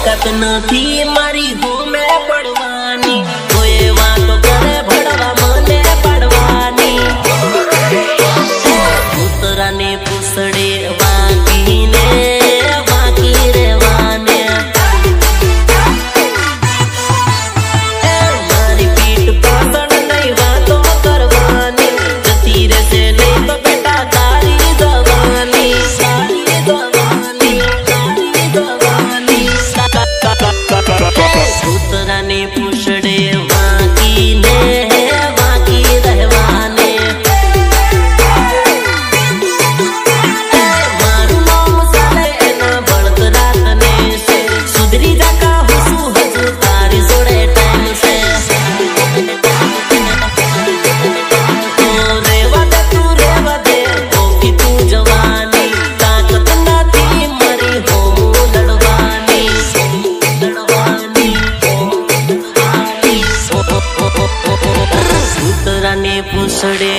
ताकत नहीं मारी हो मैं पड़वानी कोई वातो करे भड़वा मने पड़वानी उतरा ने पुसड़े वाकी रे वाने मारी पीठ पासण नहीं वातो करवानी जती रे से नहीं तो बेटा तारी जवानी उतरा ने पुछड़े वाकी रहवाने मारू नाम साले एना बढ़त रात ने से सुधरी जाका हुसु हजू तारी जोड़े टाइम से रेवा दे होगी तू जवानी ताकत ना थी मरी हो लड़वानी उतरा ने पुछड़े